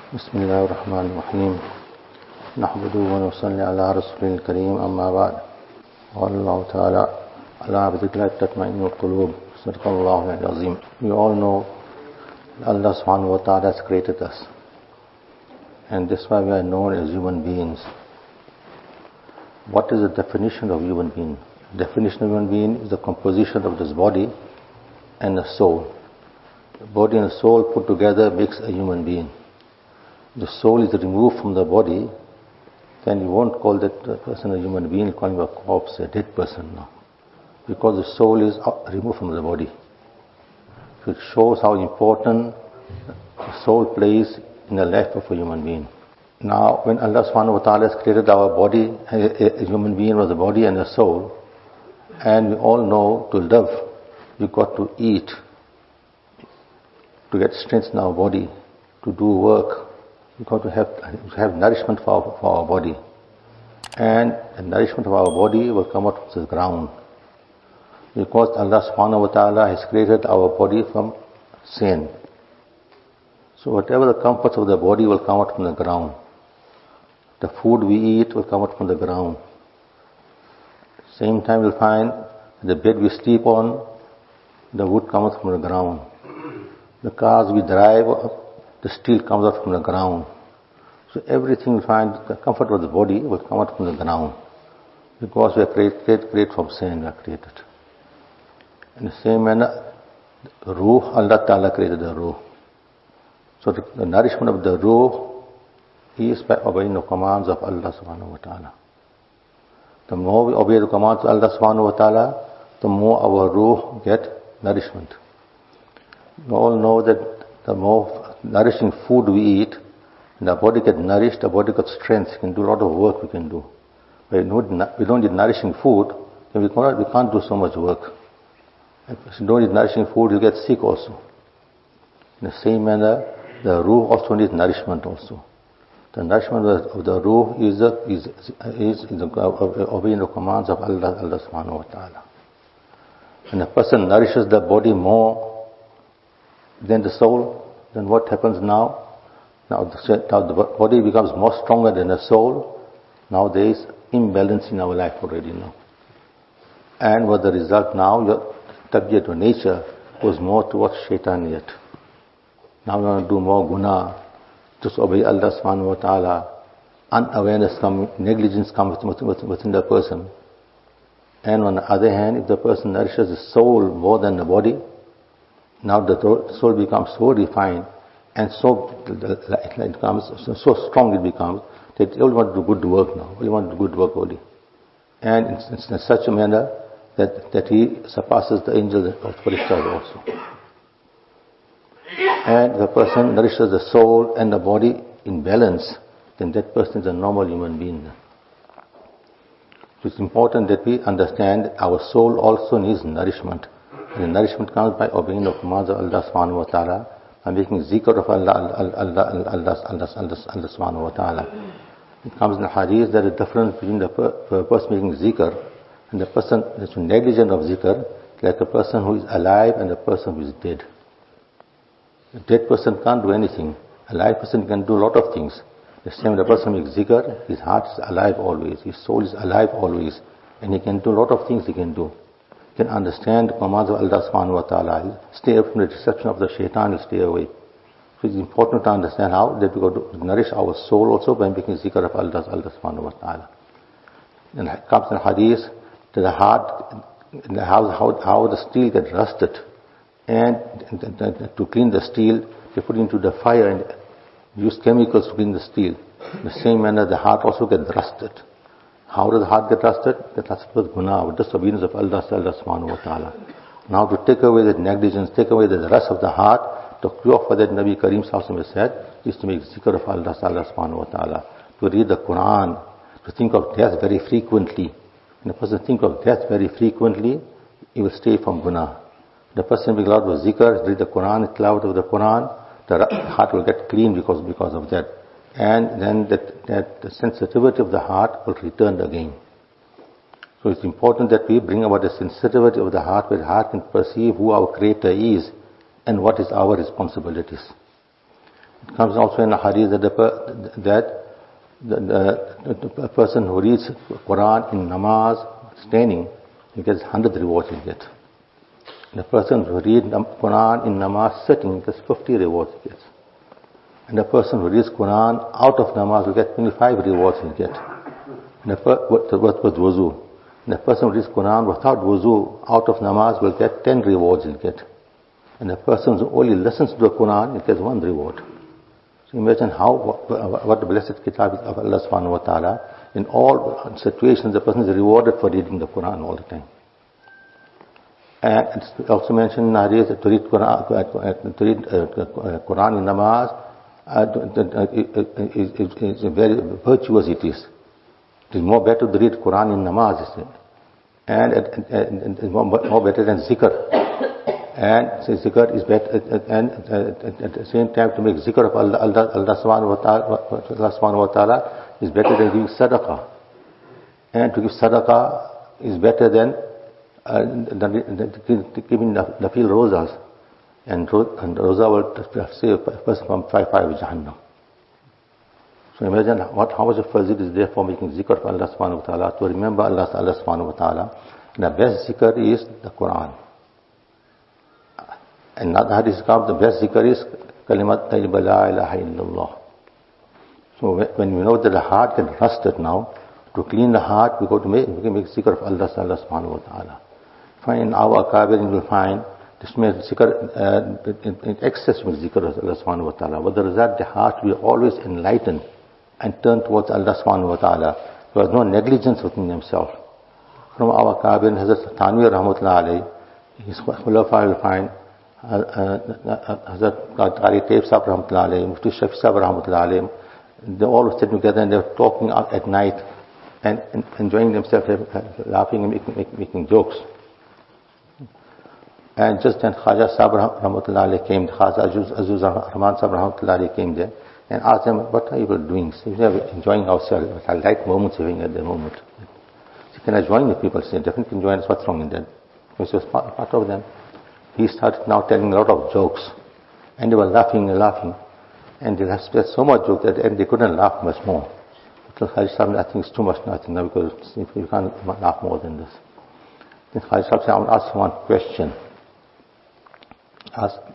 بسم الله الرحمن الرحيم نحمده ونصلي على رسوله الكريم أما بعد قال الله تعالى على بذكر تطمئن القلوب صدق الله العظيم. We all know Allah subhanahu wa ta'ala has created us, and that's why we are known as human beings. What is the definition of human being? The definition of human being is the composition of this body and the soul. The body and the soul put together makes a human being. The soul is removed from the body, then you won't call that person a human being, you call him a corpse, a dead person now. Because the soul is removed from the body. So it shows how important the soul plays in the life of a human being. Now, when Allah subhanahu wa ta'ala has created our body, a human being was a body and a soul, and we all know to live, we've got to eat, to get strength in our body, to do work. We've got to have nourishment for our body. And the nourishment of our body will come out of the ground. Because Allah subhanahu wa ta'ala has created our body from sin. So whatever the comforts of the body will come out from the ground. The food we eat will come out from the ground. Same time we'll find the bed we sleep on, the wood comes out from the ground. The cars we drive, the steel comes out from the ground. So everything we find, the comfort of the body will come out from the ground. Because we are created from sin, we are created. In the same manner, the ruh, Allah Ta'ala created the ruh. So the nourishment of the ruh is by obeying the commands of Allah Subhanahu wa Ta'ala. The more we obey the commands of Allah Subhanahu wa Ta'ala, the more our ruh get nourishment. We all know that the more nourishing food we eat, the body gets nourished, the body gets strength, we can do a lot of work we can do. But we don't need nourishing food, then we can't do so much work. If you don't eat nourishing food, you get sick also. In the same manner, the ruh also needs nourishment also. The nourishment of the ruh is obeying the commands of Allah subhanahu wa ta'ala. When a person nourishes the body more than the soul, then what happens now? Now the body becomes more stronger than the soul. Now there is imbalance in our life already now. And what the result now, your tabiat or nature goes more towards shaitaniyat. Now we want to do more guna, just obey Allah subhanahu wa ta'ala. Unawareness comes, negligence comes within the person. And on the other hand, if the person nourishes the soul more than the body, now the soul becomes so refined and so it becomes so strong it becomes that you only want to do good work now. You want to do good work only. And it's in such a manner that he surpasses the angels of Farishtas also. And the person nourishes the soul and the body in balance, then that person is a normal human being. So it's important that we understand that our soul also needs nourishment. And the nourishment comes by obeying the commands of Allah subhanahu wa ta'ala and making zikr of Allah subhanahu wa ta'ala. It comes in the hadith that the difference between the person making zikr and the person that's negligent of zikr, like a person who is alive and a person who is dead. A dead person can't do anything. A alive person can do a lot of things. The same the person makes zikr, his heart is alive always, his soul is alive always, and he can do a lot of things he can do. Can understand the commands of Allah subhanahu wa ta'ala. Stay away from the deception of the shaitan, stay away. So it's important to understand how that we got to nourish our soul also by making zikr of Allah subhanahu wa ta'ala. And it comes in hadith that the heart, how the steel gets rusted, and to clean the steel, they put it into the fire and use chemicals to clean the steel. In the same manner, the heart also gets rusted. How does the heart get rusted? Get rusted with guna, with disobedience of Allah subhanahu wa ta'ala. Now to take away that negligence, take away the rust of the heart, the cure for that Nabi Kareem Sallallahu Alaihi Wasallam said, is to make zikr of Allah subhanahu wa ta'ala, to read the Quran, to think of death very frequently. When a person thinks of death very frequently, he will stay from guna. The person will be allowed with zikr, read the Quran, tilawat of the Quran, the heart will get clean because of that. And then that the sensitivity of the heart will return again. So it's important that we bring about the sensitivity of the heart, where the heart can perceive who our Creator is and what is our responsibilities. It comes also in a hadith that the person who reads Quran in namaz, standing, he gets 100 rewards he gets. The person who reads Quran in namaz, sitting, gets 50 rewards he gets. And the person who reads Quran out of namaz will get 25 rewards he gets. And what was wuzu? And the person who reads Quran without wuzu out of namaz will get 10 rewards he'll get. And the person who only listens to the Quran, he gets 1 reward. So imagine what the blessed kitab is of Allah subhanahu wa ta'ala. In all situations, the person is rewarded for reading the Quran all the time. And it's also mentioned in hadith to read Quran in namaz is very virtuous it is. It is more better to read Quran in namaz, and it's more better than zikr. And zikr is better, and at the same time to make zikr of Allah subhanahu wa ta'ala is better than giving sadaqah. And to give sadaqah is better than giving nafil rosas. And rosa will save a person from fire of Jahannam. So imagine how much of fazil is there for making zikr of Allah subhanahu wa ta'ala, to remember Allah subhanahu wa ta'ala. And the best zikr is the Quran. And not the hadith comes, the best zikr is kalimat tayyiba la ilaha illallah. So when we know that the heart can rust it now, to clean the heart, we can make zikr of Allah subhanahu wa ta'ala. In our akabir, you will find this means zikr, in excess with zikr of Allah subhanahu wa ta'ala. With the result, the heart will always enlighten and turn towards Allah subhanahu wa ta'ala. There was no negligence within themselves. From our akabir, Hazrat Tanwir rahmatullah alayhi, his khulafa will find Hazrat Qari Taib Sahab rahmatullah alayhi, Mufti Shafi Sahab rahmatullah alayhi, they all sitting together and they were talking out at night and enjoying themselves, laughing and making jokes. And just then Khaja Sahab rahmatullah alayhi came, Khaja Azuz Rahman Sahab rahmatullah alayhi came there and asked them, what are you doing? So we are enjoying ourselves, our light moments having at the moment. So can I join the people? Say, definitely can join us, what's wrong in that? Because he was part of them. He started now telling a lot of jokes. And they were laughing and laughing. And they had so much joke that and they couldn't laugh much more. Because Khaja Sahab, I think it's too much nothing now, because you can't laugh more than this. Then Khaja Sahab said, I want to ask you one question.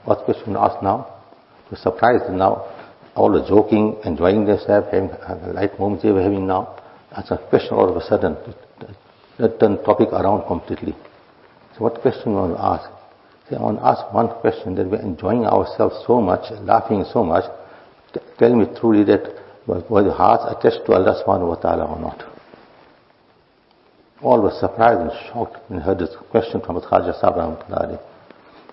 What question to ask now? We're surprised now. All the joking, enjoying themselves, having light moments they were having now. That's a question all of a sudden. That turned topic around completely. So what question you want to ask? Say, I want to ask one question, that we're enjoying ourselves so much, laughing so much. Tell me truly that were the hearts attached to Allah subhanahu wa ta'ala or not? All were surprised and shocked when they heard this question from Khaja Sahab rahmatullah alayhi.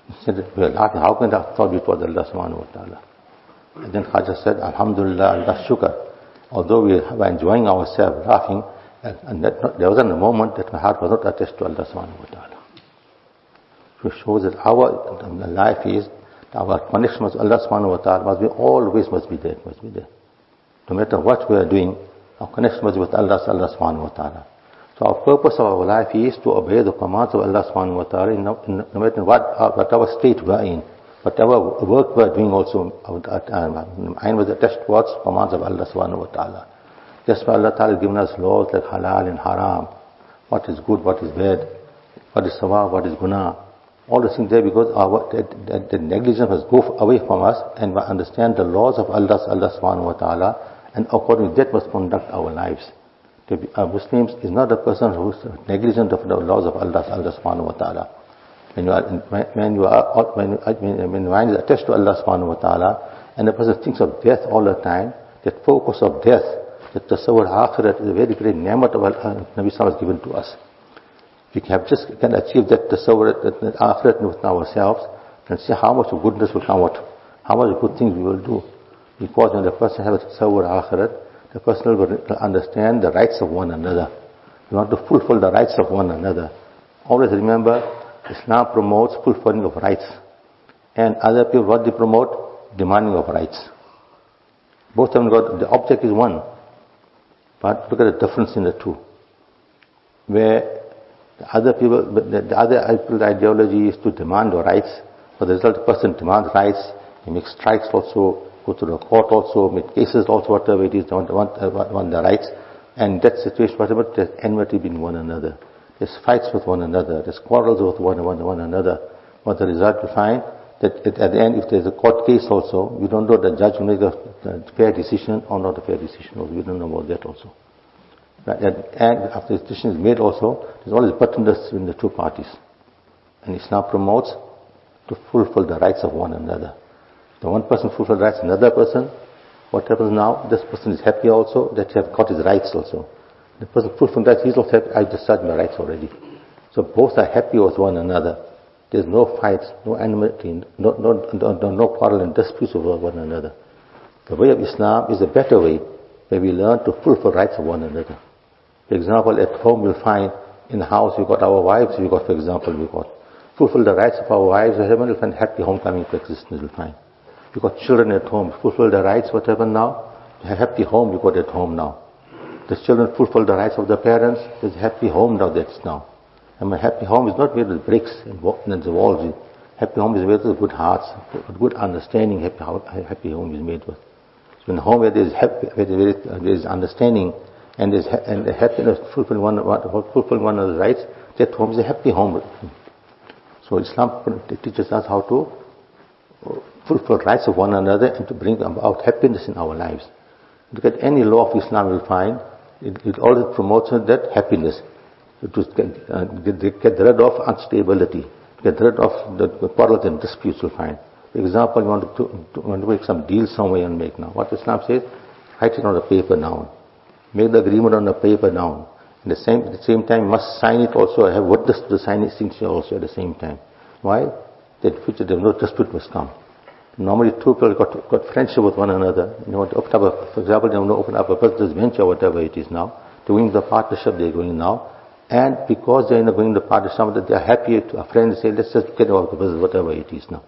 He said, we are laughing, how can that thought it was Allah subhanahu wa ta'ala? And then Khaja said, Alhamdulillah, Allah shukr. Although we were enjoying ourselves, laughing, and there wasn't a moment that my heart was not attached to Allah subhanahu wa ta'ala. So it shows that our life is, our connection with Allah subhanahu wa ta'ala must be always be there. No matter what we are doing, our connection must be with Allah subhanahu wa ta'ala. So our purpose of our life is to obey the commands of Allah subhanahu wa ta'ala no matter whatever state we are in. Whatever work we are doing also, mind was attached towards commands of Allah subhanahu wa ta'ala. That's why Allah ta'ala has given us laws like halal and haram. What is good, what is bad, what is sawab, what is guna. All the things there, because the negligence must go away from us and we understand the laws of Allah subhanahu wa ta'ala, and according to that must conduct our lives. To be a Muslim is not a person who is negligent of the laws of Allah subhanahu wa ta'ala. When mind is attached to Allah subhanahu wa ta'ala, and the person thinks of death all the time, that focus of death, that the tasawwur akhirat is a very great ni'mat of Nabi Sallallahu has given to us. We can achieve that tasawwur, that akhirat with ourselves, and see how much of goodness will come out, how much good things we will do. Because when the person has a tasawwur akhirat, the person will understand the rights of one another. We want to fulfill the rights of one another. Always remember, Islam promotes fulfilling of rights. And other people, what they promote? Demanding of rights. Both of them got, the object is one. But look at the difference in the two. Where the other people's ideology is to demand the rights. For the result, the person demands rights, he makes strikes also, go to the court also, make cases also, whatever it is, they want their rights. And that situation, whatever, there's enmity between one another. There's fights with one another. There's quarrels with one another. What the result you find, that at the end, if there's a court case also, we don't know the judge will make a fair decision or not a fair decision also. We don't know about that also. And after the decision is made also, there's always bitterness in the two parties. And Islam promotes to fulfill the rights of one another. The one person fulfills the rights of another person. What happens now? This person is happy also that he has got his rights also. The person fulfills rights, he's also happy, I discharged my rights already. So both are happy with one another. There's no fights, no enmity, no quarrel and disputes over one another. The way of Islam is a better way where we learn to fulfill rights of one another. For example, at home you'll find in the house we've got our wives, we've got, for example, we've got fulfill the rights of our wives, you'll find happy homecoming coexistence, you'll find. We've got children at home, fulfill the rights, what happened now? A happy home we've got at home now. The children fulfill the rights of the parents, there's a happy home now that's now. And my happy home is not made with bricks and walls. Happy home is made with good hearts, with good understanding. Happy home is made with. So in a home where there is understanding and the happiness, fulfilling one another's rights, that home is a happy home. So Islam teaches us how to fulfill rights of one another and to bring about happiness in our lives. Look at any law of Islam you'll find, it always promotes that happiness. To get rid of instability, get rid of the quarrels and disputes you'll find. For example, you want to make some deal somewhere and make now. What Islam says, write it on the paper now. Make the agreement on the paper now. At the same time, you must sign it also, have witness to the signing signature also at the same time. Why? That in future no dispute must come. Normally two people got friendship with one another. You want to open up for example, they want to open up a business venture, whatever it is now. Doing the partnership they're going now. And because they're going to partnership, that they're happy to a friend say, let's just get out of the business, whatever it is now.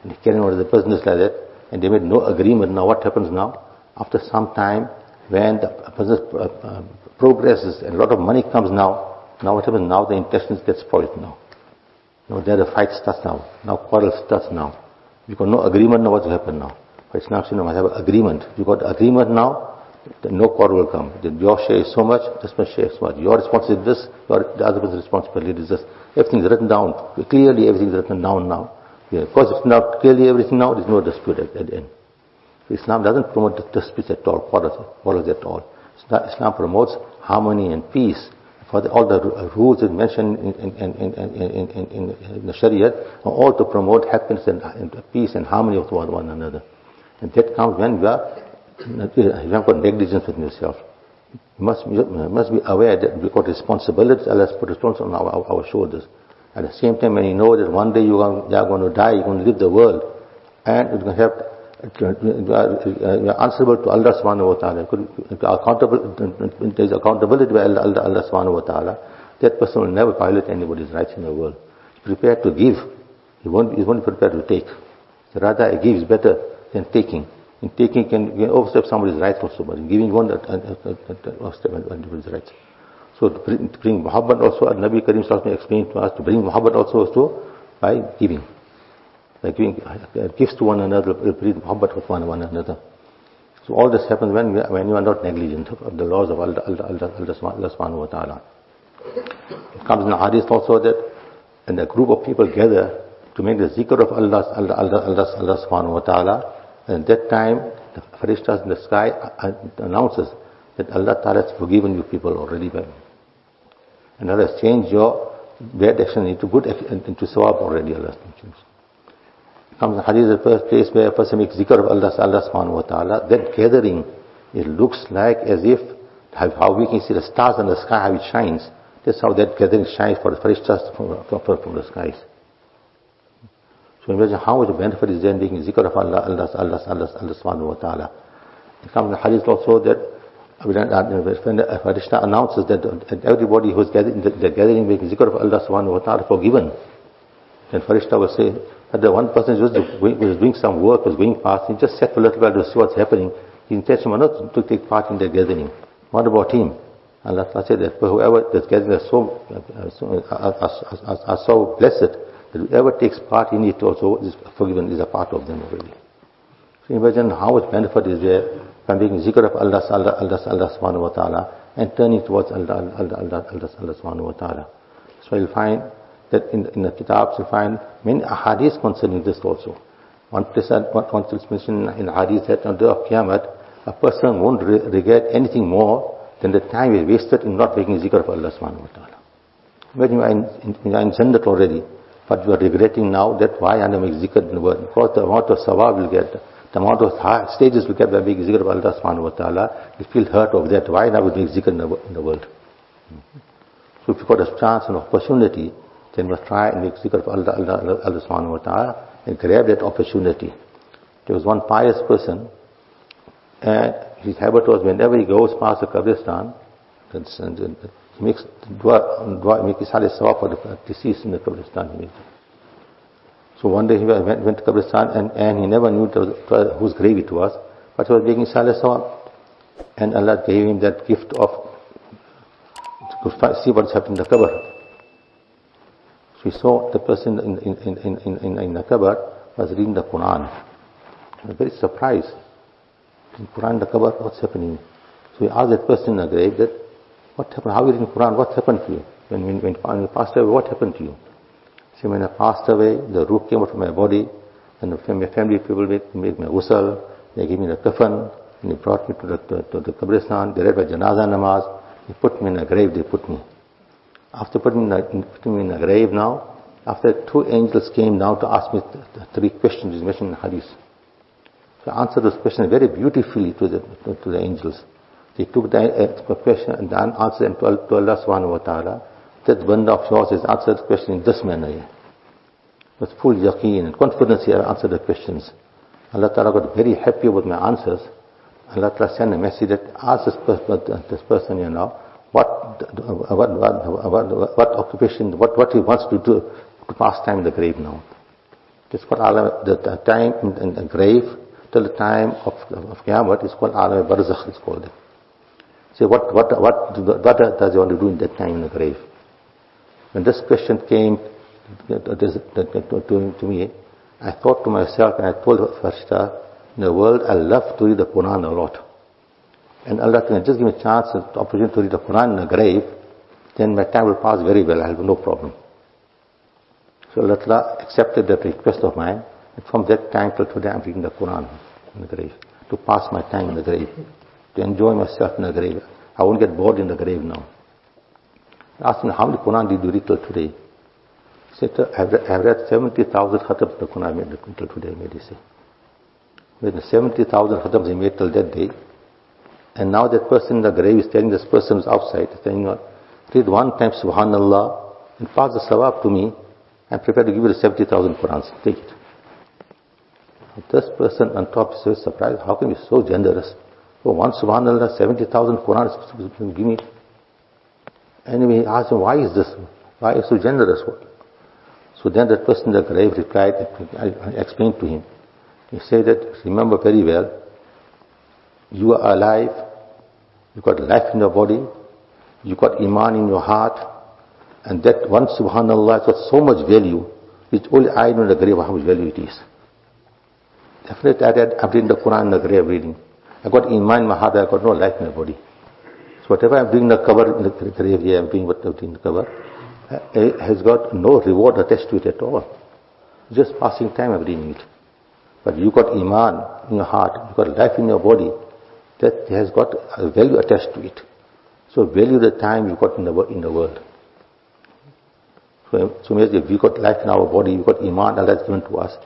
And they carry on with the business like that, and they made no agreement. Now what happens now? After some time, when the business progresses and a lot of money comes now what happens now? The intentions get spoiled now. There the fight starts now. Now quarrel starts now. You got no agreement now, what will happen now? But it's not saying I have an agreement. You got agreement now, then no quarrel will come. Then your share is so much, this much share is so much. Your responsibility is this, the other person's responsibility is this. Everything is written down. Clearly everything is written down now. Because it's not clearly everything now, there's no dispute at the end. Islam doesn't promote disputes at all, quarrels at all. Islam promotes harmony and peace. For all the rules that mentioned in the Sharia are all to promote happiness and peace and harmony with one another. And that comes when you have got negligence with yourself. You must be aware that we've got responsibilities. Allah has put responsibility on our shoulders. At the same time, when you know that one day you are going to die, you're going to leave the world, and you're going to have you are answerable to Allah subhanahu wa ta'ala. There is accountability by Allah subhanahu wa ta'ala. That person will never violate anybody's rights in the world. He's prepared to give. He won't be prepared to take. So rather, a give is better than taking. In taking, you can overstep somebody's rights also, but in giving one overstep anybody's rights. So to bring muhabbat also, Nabi Karim Sallallahu explained to us, to bring muhabbat also by giving. By giving gifts to one another, bring muhabbat with one another. So all this happens when you are not negligent of the laws of Allah subhanahu wa ta'ala. It comes in the hadith also that when a group of people gather to make the zikr of Allah subhanahu wa ta'ala, and at that time the farishtas in the sky announces that Allah ta'ala has forgiven you people already. And Allah has changed your bad action into good action, into sawab already. Allah has changed. It comes in the hadith, the first place where a person makes zikr of Allah subhanahu wa ta'ala, that gathering, it looks like as if how we can see the stars in the sky, how it shines. That's how that gathering shines for the farishtas from the skies. So imagine how much benefit is there in making zikr of Allah subhanahu wa ta'ala. It comes in the hadith also that when the farishta announces that everybody who is gathering making zikr of Allah subhanahu wa ta'ala forgiven, then farishta will say that the one person who was doing some work, was going past, he just sat for a little while to see what's happening. His intention was not to take part in the gathering. What about him? Allah said that whoever this gathering are so blessed, that whoever takes part in it also is forgiven, is a part of them already. So imagine how much benefit is there by making zikr of Allah subhanahu wa ta'ala and turning towards Allah subhanahu wa ta'ala. So you'll find that in the kitabs you'll find many ahadith concerning this also. One place is mentioned in hadith that on the day of Qiyamah, a person won't regret anything more than the time he wasted in not making zikr of Allah subhanahu wa ta'ala. Imagine you are in Jannat already, but you are regretting now that why I don't make zikr in the world. Because the amount of sawab will get, the amount of stages we get by making zikr of Allah subhanahu wa ta'ala, you feel hurt of that. Why now we make zikr in the world? So if you got a chance and opportunity, then we must try and make zikr of Allah subhanahu wa ta'ala and grab that opportunity. There was one pious person, and his habit was whenever he goes past the Qabristan, he makes dua, make his sawab for the deceased in the Qabristan. So one day he went to Qabristan and he never knew whose grave it was, but he was making sawab. And Allah gave him that gift of to see what's happened in the qabr. So he saw the person in the qabr was reading the Quran. He was very surprised. In Quran, the qabr, what's happening? So he asked that person in the grave that, what happened? How are you reading Quran? What happened to you? When you passed away, what happened to you? He said, when I passed away, the ruh came out of my body, and my family people made me ghusl, they gave me the kafan, and they brought me to the Qabristan, they read my janazah namaz, they put me in a grave, they put me. After putting me in a grave now, after 2 angels came down to ask me the 3 questions mentioned in hadith. So I answered those questions very beautifully to the angels. They took the question and answered them to Allah subhanahu wa ta'ala. That banda of yours has answered the question in this manner. With full yaqeen and confidence he answered the questions. Allah ta'ala got very happy with my answers. Allah ta'ala sent a message that ask this person, what occupation, what he wants to do to pass time in the grave now. It's called the time in the grave till the time of Qiyamah is called alam barzakh, it's called. Say what does he want to do in that time in the grave? When this question came to me, I thought to myself, and I told Farishta, in the world I love to read the Quran a lot. And Allah can just give me a chance, the opportunity to read the Quran in the grave, then my time will pass very well, I have no problem. So Allah accepted that request of mine, and from that time till today I'm reading the Quran in the grave, to pass my time in the grave, to enjoy myself in the grave. I won't get bored in the grave now. I asked him, how many Quran did you read till today? He said, I've read 70,000 khatams the Quran made till today, he say. With the 70,000 khatams he made till that day, and now that person in the grave is telling this person who's outside, saying, read 1 time Subhanallah and pass the sawab to me, I'm prepared to give you the 70,000 Qurans. Take it. This person on top is so surprised. How can you be so generous? For 1 Subhanallah, 70,000 Qurans, give me. Anyway, he asked him, why is this? Why are you so generous? So then that person in the grave replied, I explained to him. He said that, remember very well, you are alive, you got life in your body, you got iman in your heart, and that 1 Subhanallah has got so much value, which only I know in the grave how much value it is. Definitely I'm reading the Quran in the grave reading. I got iman in my heart, I got no life in my body. So whatever I'm doing in the cover in the grave here, I'm doing what I'm doing in the cover, has got no reward attached to it at all. Just passing time I'm reading it. But you got iman in your heart, you got life in your body, that has got a value attached to it. So value the time you got in the world. So if we got life in our body, we got iman, Allah has given to us.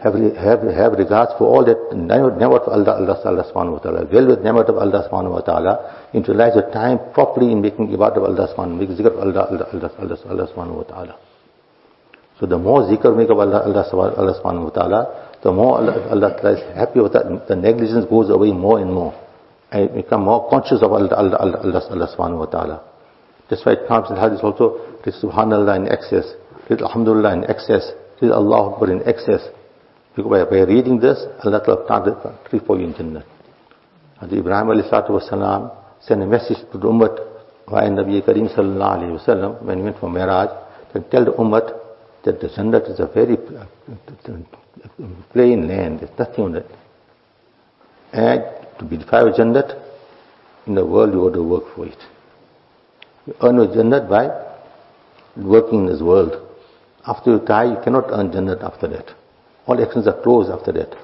Have regards for all that ni'mat of Allah subhanahu wa ta'ala. Value the ni'mat of Allah subhanahu wa ta'ala. Utilize your time properly in making ibadah of Allah subhanahu wa ta'ala, making zikr of Allah subhanahu wa ta'ala. So the more zikr make of Allah subhanahu wa ta'ala, the more Allah is happy with that. The negligence goes away more and more. And become more conscious of Allah subhanahu wa ta'ala. That's why it comes in hadith also, read Subhanallah in excess, read Alhamdulillah in excess, read Allah Akbar in excess. Because by reading this, Allah will plant a tree for you in Jannah. Hazrat Ibrahim alayhi salatu wasalam sent a message to the Ummah via Nabi Kareem sallallahu alayhi wasallam when he went for Miraj, to tell the Ummah that the Jannat is a very plain land, there's nothing on it. And to be defined with Jannat, in the world you have to work for it. You earn your Jannat by working in this world. After you die, you cannot earn Jannat after that. All actions are closed after that.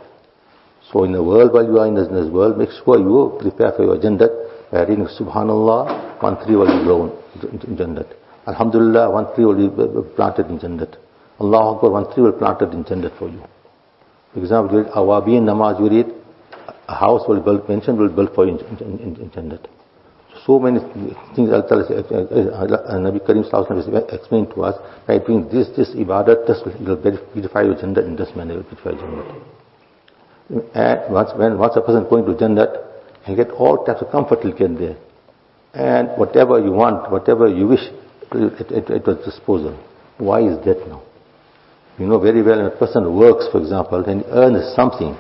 So in the world, while you are in this world, make sure you prepare for your Jannat by reading Subhanallah, one tree will be grown in Jannat. Alhamdulillah, one tree will be planted in Jannat. Allahu Akbar, one tree will be planted in Jannat for you. For example, you read Awabin Namaz, you read a house will be mentioned, will be built for you in Jannat. So many things Nabi Karim Sallallahu Alaihi Wasallam explained to us. By doing this ibadat, this will beautify your Jannat in this manner, will beautify Jannat. And once a person is going to Jannat, he get all types of comfort he'll get there. And whatever you want, whatever you wish, at your disposal. Why is that now? You know very well when a person works, for example, then he earns something.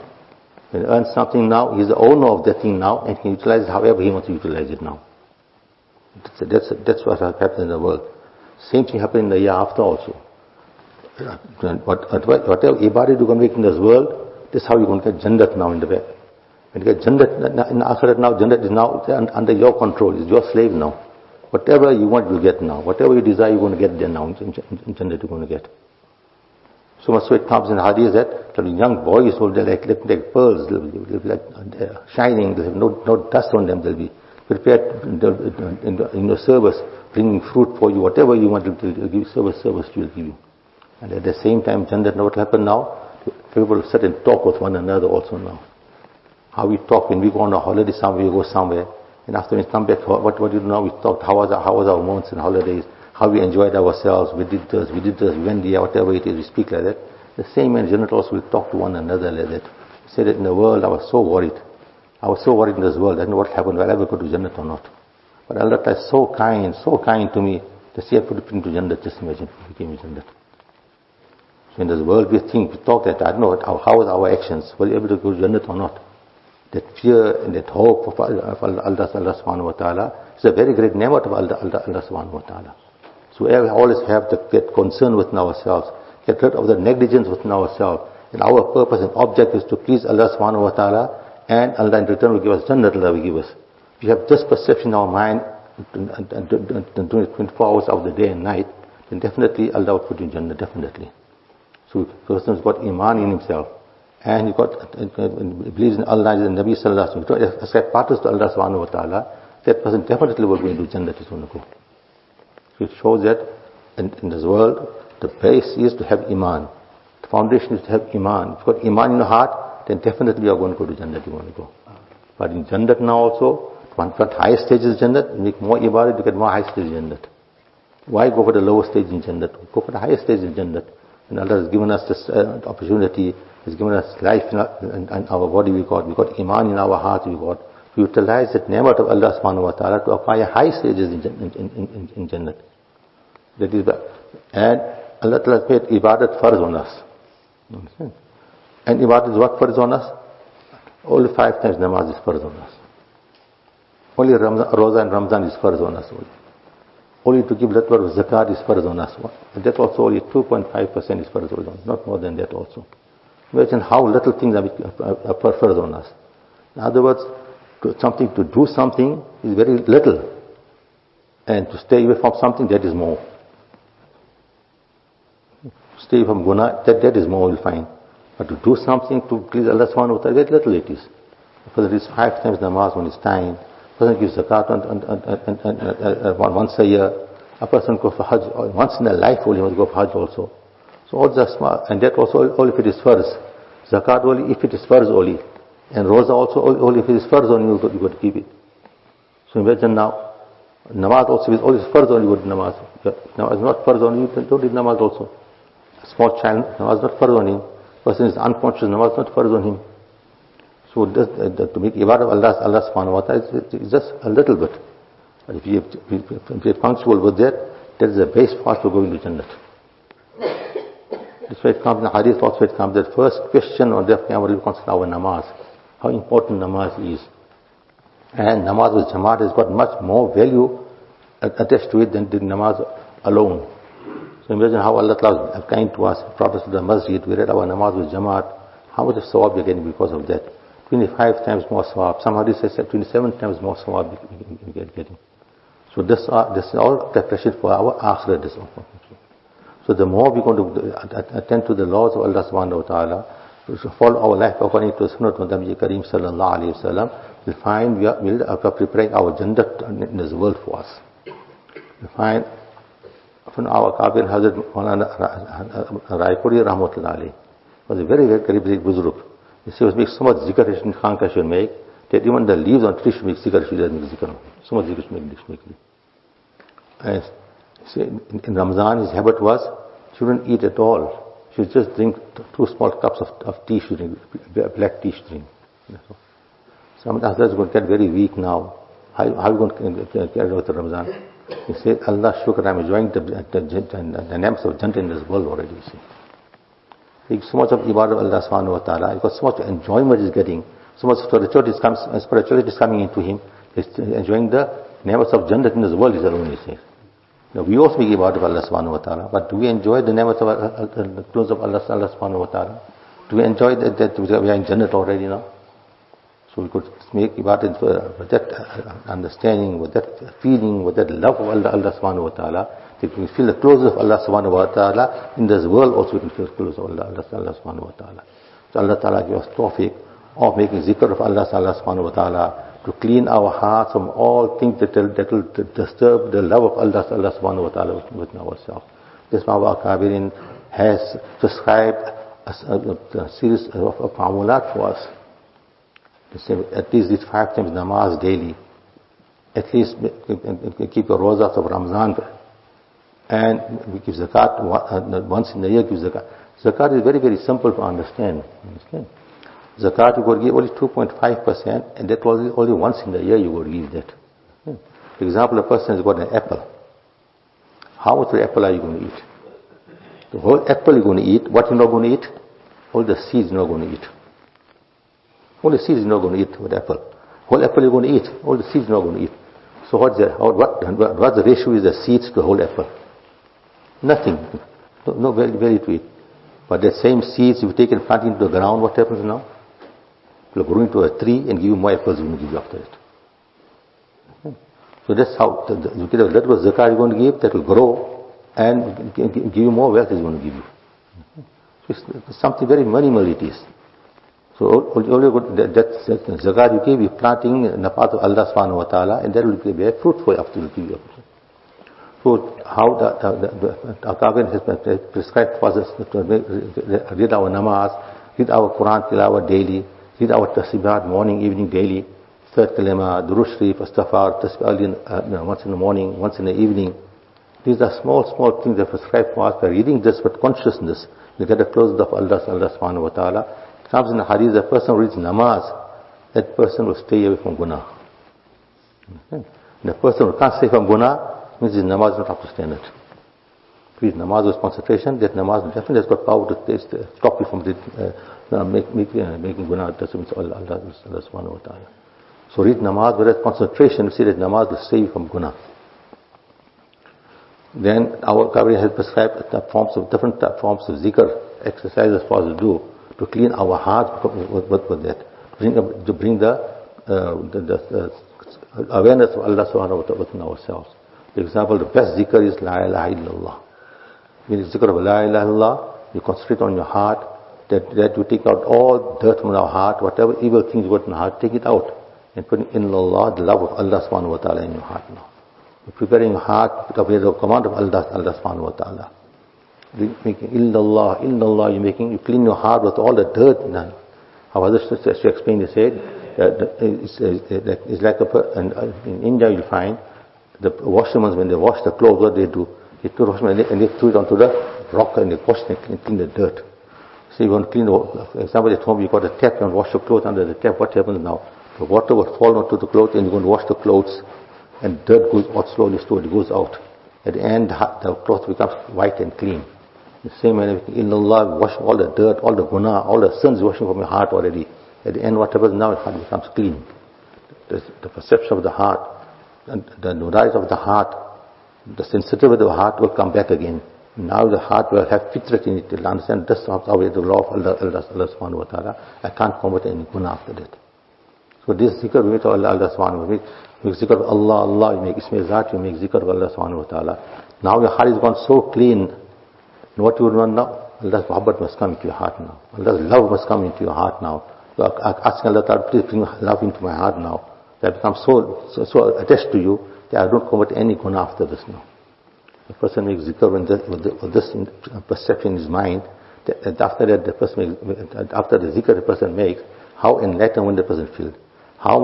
When he earns something now, he's the owner of that thing now, and he can utilize it however he wants to utilize it now. That's what happens in the world. Same thing happened in the year after also. Whatever ibadah you're going to make in this world, this is how you're going to get Jannat now in the way. When you get Jannat in Akhirat now, Jannat is now under your control, is your slave now. Whatever you want, you get now. Whatever you desire, you're going to get there now. In Jannat, you're going to get. So much so it comes in hadith that the young boys will be like pearls, they'll be like shining, they'll have no dust on them, they'll be prepared in your service, bringing fruit for you, whatever you want to give you, service will give you. And at the same time, Jannat, what will happen now? People will sit and talk with one another also now. How we talk when we go on a holiday somewhere, we go somewhere. And after we come back, what do you do now? We talk, how was our months and holidays, how we enjoyed ourselves, we did this, we went there, whatever it is, we speak like that. The same in Jannat also will talk to one another like that. He said that in the world I was so worried. I was so worried in this world, I didn't know what happened, will I ever go to Jannat or not. But Allah is so kind to me, to see I put it into Jannat, just imagine, He came in Jannat. So in this world we talk that, I don't know, how was our actions, were you able to go to Jannat or not? That fear and that hope of Allah subhanahu wa ta'ala is a very great name of Allah subhanahu wa ta'ala. So we always have to get concerned within ourselves, get rid of the negligence within ourselves. And our purpose and object is to please Allah subhanahu wa ta'ala, and Allah in return will give us Jannat, Allah will give us. If you have this perception in our mind, and doing it 24 hours of the day and night, then definitely Allah will put you in Jannah, definitely. So the person has got Iman in himself, and he believes in Allah and Nabi Sallallahu Alaihi Wasallam, he don't accept partners to Allah subhanahu wa ta'ala, that person definitely will go into Jannah, he's going to go. So it shows that in this world, the base is to have Iman. The foundation is to have Iman. If you've got Iman in your heart, then definitely you are going to go to Jannah, you're going to go. But in Jannah now also, one higher stage is Jannah, make more ibadah to get more high stage in Jannah. Why go for the lower stage in Jannah? Go for the higher stage in Jannah. And Allah has given us this opportunity, has given us life in our body, we got Iman in our heart, we utilize that ni'mat of Allah subhanahu wa ta'ala to acquire high stages in Jannah. That is, and Allah Ta'ala made ibadat farz on us. You understand? And ibadat is what farz on us? Only 5 times namaz is farz on us. Only Roza and Ramzan is farz on us. Only to give that word of zakat is farz on us. And that also only 2.5% is farz on us. Not more than that also. Imagine how little things are farz on us. In other words, to do something is very little. And to stay away from something, that is more. Stay from guna, that is more, you'll find. But to do something to please Allah subhanahu wa ta'ala, very little it is. Because it is 5 times namaz when it's time. A person gives zakat once a year. A person goes for hajj once in a life, only must go for hajj also. So all the small, and that also only if it is farz. Zakat only if it is farz only. And roza also only if it is farz only, you got to keep it. So imagine now, namaz also is always farz only, you got namaz. Namaz is not farz only, you don't read namaz also. A small child, namaz is not farz on him. Person is unconscious, namaz is not farz on him. So to make ibadah of Allah subhanahu wa ta'ala is just a little bit. But if you are punctual with that is the base for us to go into Jannah. That's why it comes in the hadith also, it comes that first question on the Qiyamah will consider our namaz. How important namaz is. And namaz with jamaat has got much more value attached to it than the namaz alone. So imagine how Allah Ta'ala is kind to us, brought us to the masjid, we read our namaz with jamaat, how much of sawab we're getting because of that. 25 times more sawab, some hadith says 27 times more sawab we get getting. So this is all preparation for our akhirat. So the more we're going to attend to the laws of Allah subhanahu wa ta'ala, to follow our life according to the sunnah of Nabi Kareem sallallahu alayhi wa sallam, we'll find we are preparing our jannat in this world for us. We'll find from our Kabir Hazrat Molana Raipuri Rahmatullah alayhi was a very, very big buzurg. He was making so much zikr in Khanka should make, that even the leaves on trees should make zikr, she doesn't make zikr. So much zikr should make. And in Ramadan his habit was, she wouldn't eat at all. She would just drink 2 small cups of tea, she drink, black tea she drink. Some Hazrat is going to get very weak now. How are you going to carry out the Ramadan? He said, Allah shukr, I'm enjoying the names of Jannah in this world already, you see. So much of ibadah of Allah subhanahu wa ta'ala, because so much enjoyment is getting, so much spirituality is coming into him, he's enjoying the names of Jannah in this world, is alone, he says. Now, we also make ibadah of Allah subhanahu wa ta'ala, but do we enjoy the names of the clothes of Allah subhanahu wa ta'ala? Do we enjoy that we are in Jannah already now? So we could make ibadah with that understanding, with that feeling, with that love of Allah subhanahu wa ta'ala, that we feel the closeness of Allah subhanahu wa ta'ala. In this world also we can feel the closeness of Allah subhanahu wa ta'ala. So Allah ta'ala give us tawfiq of making zikr of Allah subhanahu wa ta'ala, to clean our hearts from all things that will disturb the love of Allah subhanahu wa ta'ala within ourselves. This our Kabirin has prescribed a series of ma'amulat for us. At least these 5 times namaz daily, at least keep your rozas of Ramzan, and we give zakat once in a year. Give zakat. Zakat is very, very simple to understand. Zakat you got to give only 2.5%, and that was only once in a year you got to give that. For example, a person has got an apple. How much of the apple are you going to eat? The whole apple you're going to eat. What you're not going to eat? All the seeds you're not going to eat. All the seeds you're not going to eat with apple. Whole apple you're going to eat. All the seeds you're not going to eat. So what's the ratio is the seeds to the whole apple? Nothing. No value to it. But that same seeds, if you take and plant into the ground, what happens now? It will grow into a tree and give you more apples you will give you after it. So that's how you get a little zakat you're going to give, that will grow and give you more wealth it's going to give you. So it's something very minimal it is. So all that zakat you give, you're planting in the path of Allah subhanahu wa ta'ala, and that will be very fruitful after you give you. So how the Akabin has prescribed for us to read our namaz, read our Quran tilawah daily, read our tasbihat morning, evening, daily, third kalima, durush sharif, astaghfar, tasbih once in the morning, once in the evening. These are small things that are prescribed for us. By reading this with consciousness, you get a closeness of Allah subhanahu wa ta'ala. It comes in the hadith, the person who reads namaz, that person will stay away from guna. The person who can't stay from guna, means his namaz is not up to standard. If his namaz was concentration, that namaz definitely has got power to stop you from making guna. That's Allah subhanahu wa ta'ala. So read namaz, whereas concentration, we see that namaz will save you from guna. Then our Kabir has prescribed different forms of zikr, exercises for us to do, to clean our hearts with that, to bring the awareness of Allah subhanahu wa ta'ala within ourselves. For example, the best zikr is La ilaha illallah. When you zikr of La ilaha illallah, you concentrate on your heart, that you take out all dirt from our heart, whatever evil things you got in the heart, take it out, and put in Allah, the love of Allah subhanahu wa ta'ala in your heart now. You're preparing your heart to obey the command of Allah subhanahu wa ta'ala. Making illallah, you clean your heart with all the dirt. How Hazrat she explained, he said, it's like in India you'll find, the washermen, when they wash the clothes, what they do? They throw it onto the rock and they wash and clean the dirt. So you want to clean, for example, at home you got a tap, you want to wash your clothes under the tap, what happens now? The water will fall onto the clothes and you're going to wash the clothes, and dirt goes out slowly, goes out. At the end, the cloth becomes white and clean. The same way, in Allah, wash all the dirt, all the guna, all the sins washing from your heart already. At the end, what happens now, the heart becomes clean. The perception of the heart, and the knowledge of the heart, the sensitivity of the heart will come back again. Now the heart will have fitrat in it. It will understand this is how the law of Allah subhanahu wa ta'ala. I can't commit any guna after that. So this zikr we make of Allah subhanahu wa ta'ala. You make zikr of Allah, Allah, you make Ismail Zat, you make zikr of Allah subhanahu wa ta'ala. Now your heart is gone so clean. And what you want now? Allah's muhabbat must come into your heart now. Allah's love must come into your heart now. You are asking Allah Ta'ala, please bring love into my heart now. That becomes so attached to you that I don't commit any guna after this now. The person makes zikr with this perception in his mind, that after that the person makes, after the zikr the person makes, how enlightened when the person feels. How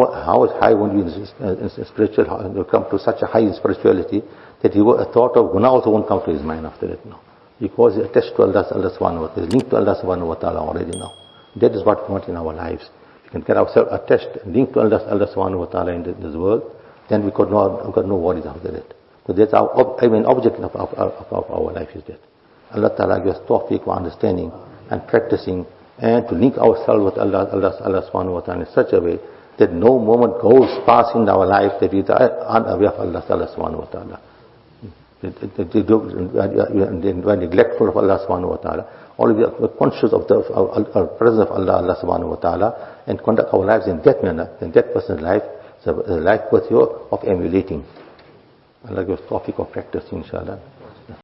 high when you in spiritual, you come to such a high in spirituality that a thought of guna also won't come to his mind after that now. Because he attached to Allah subhanahu wa ta'ala, linked to Allah subhanahu wa ta'ala already now. That is what we want in our lives. We can get ourselves attached, linked to Allah subhanahu wa ta'ala in this world, then we got no worries after that. So that's our main object of our life is that. Allah Ta'ala gives tawfiq for understanding and practicing and to link ourselves with Allah subhanahu wa ta'ala in such a way that no moment goes past in our life that we are unaware of Allah subhanahu wa ta'ala. We're neglectful of Allah subhanahu wa ta'ala. Only we are conscious of the presence of Allah subhanahu wa ta'ala and conduct our lives in that manner. Then that person's life is a life worth of emulating. Allah gives tawfiq of practice, inshallah.